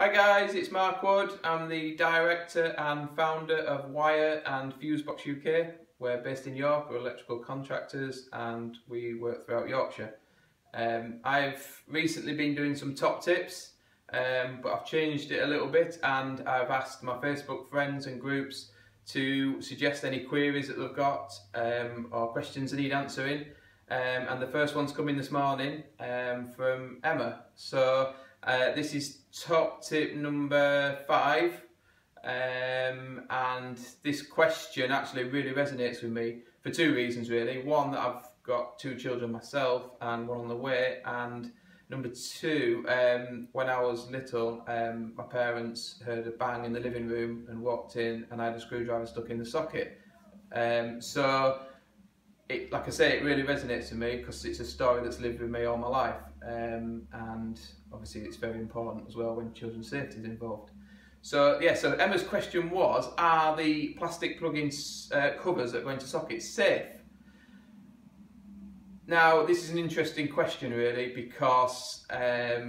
Hi guys, it's Mark Wood. I'm the director and founder of Wire and Fusebox UK. We're based in York, we're electrical contractors and we work throughout Yorkshire. I've recently been doing some top tips, but I've changed it a little bit and I've asked my Facebook friends and groups to suggest any queries that they've got or questions they need answering. And the first one's coming this morning from Emma. So this is top tip number 5, and this question actually really resonates with me for 2 reasons really. One, that I've got 2 children myself and one on the way, and number 2, when I was little, my parents heard a bang in the living room and walked in and I had a screwdriver stuck in the socket. Like I say, it really resonates with me because it's a story that's lived with me all my life, and obviously it's very important as well when children's safety is involved. So yeah, so Emma's question was, are the plastic plug-in covers that go into sockets safe? Now this is an interesting question really, because I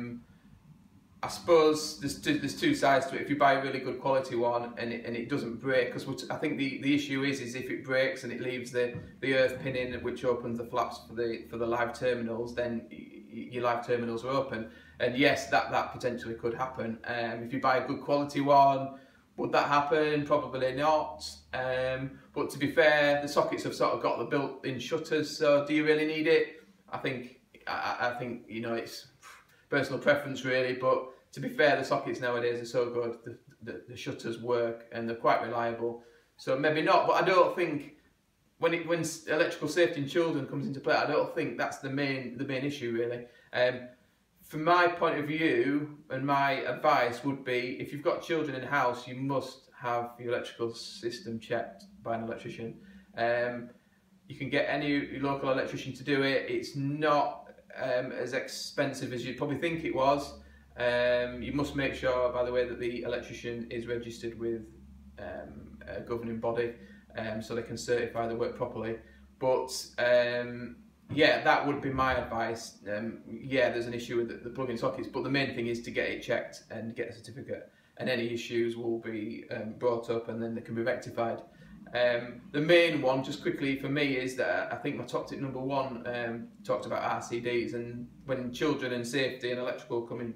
suppose there's two sides to it. If you buy a really good quality one and it doesn't break, because I think the issue is if it breaks and it leaves the earth pin in, which opens the flaps for the live terminals, then your live terminals are open. And yes, that potentially could happen. If you buy a good quality one, would that happen? Probably not. But to be fair, the sockets have sort of got the built-in shutters. So do you really need it? I think you know, it's personal preference really, but to be fair, the sockets nowadays are so good, the shutters work and they're quite reliable, so maybe not. But I don't think when electrical safety in children comes into play, I don't think that's the main issue really. From my point of view, and my advice would be, if you've got children in the house, you must have your electrical system checked by an electrician. You can get any local electrician to do it. It's not as expensive as you'd probably think it was. You must make sure, by the way, that the electrician is registered with a governing body, so they can certify the work properly. But yeah, that would be my advice. Yeah, there's an issue with the plug-in sockets, but the main thing is to get it checked and get a certificate, and any issues will be brought up and then they can be rectified. The main one, just quickly for me, is that I think my top tip number 1 talked about RCDs, and when children and safety and electrical come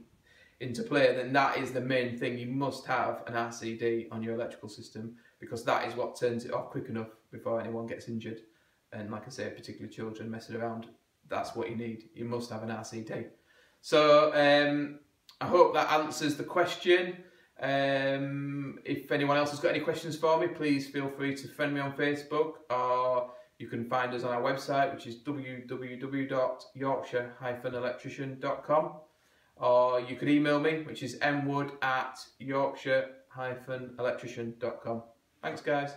into play, then that is the main thing. You must have an RCD on your electrical system, because that is what turns it off quick enough before anyone gets injured. And like I say, particularly children messing around, that's what you need. You must have an RCD. So I hope that answers the question. If anyone else has got any questions for me, please feel free to friend me on Facebook, or you can find us on our website, which is www.yorkshire-electrician.com, or you could email me, which is mwood@yorkshire-electrician.com. Thanks guys.